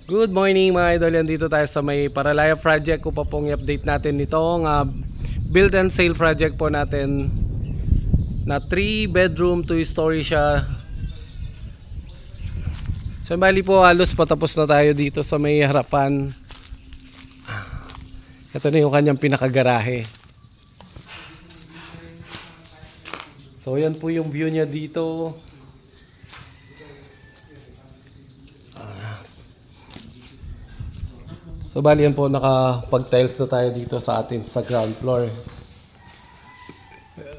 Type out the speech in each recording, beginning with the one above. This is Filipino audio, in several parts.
Good morning mga idol, dito tayo sa may Paralaya project ko pa pong i-update natin itong build and sale project po natin na 3 bedroom 2 story siya. So bali po halos patapos na tayo dito sa may harapan. Ito na yung kanyang pinakagarahe. So yan po yung view niya dito. So bali yan po, nakapag-tiles na tayo dito sa atin sa ground floor.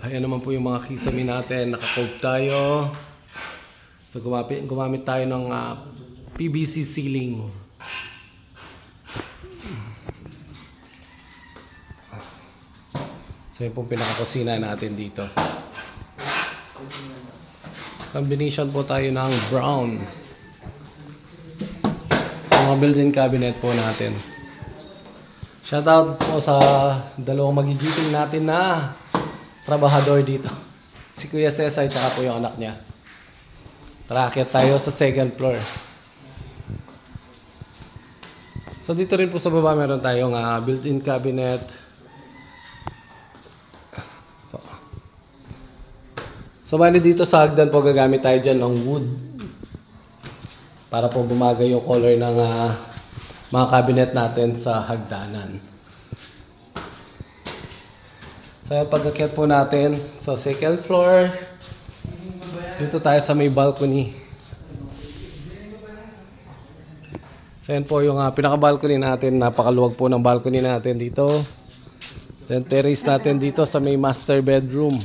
Ayan naman po yung mga kisame natin, naka-cope tayo. So gumamit tayo ng PVC ceiling. So yun po pinaka-kusina natin dito. Combination po tayo ng brown. Mga built-in cabinet po natin. Shoutout po sa dalawang magigiting natin na trabahador dito. Si Kuya Cesar at po yung anak niya. Tara, akyat tayo sa second floor. So dito rin po sa baba meron tayong built-in cabinet. So bali dito sa hagdan po gagamit tayo dyan ng wood. Para po bumagay yung color ng mga cabinet natin sa hagdanan. So pag-akyat po natin sa second floor, dito tayo sa may balcony. So yan po yung pinaka-balcony natin. Napakaluwag po ng balcony natin dito. Then terrace natin dito sa may master bedroom.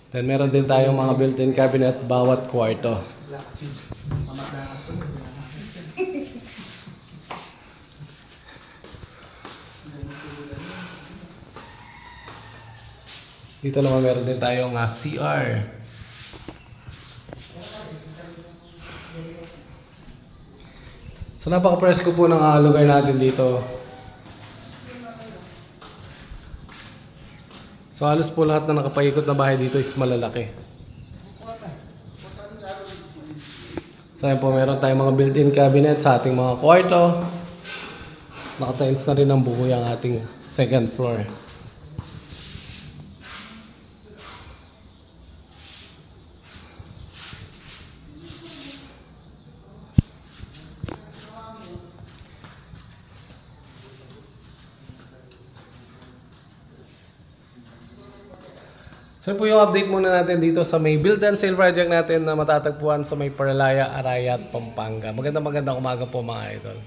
Then meron din tayong mga built-in cabinet bawat kwarto. Dito naman meron din tayong CR. So napaka-presko po ng lugar natin dito. So halos po lahat na nakapaikot na bahay dito is malalaki. So ayan po, meron tayong mga built-in cabinet sa ating mga kwarto. Naka-tiles na rin ang buo yung ating second floor. So po yung update muna natin dito sa may build and sale project natin na matatagpuan sa may Paralaya, Arayat, Pampanga. Magandang umaga po mga idol.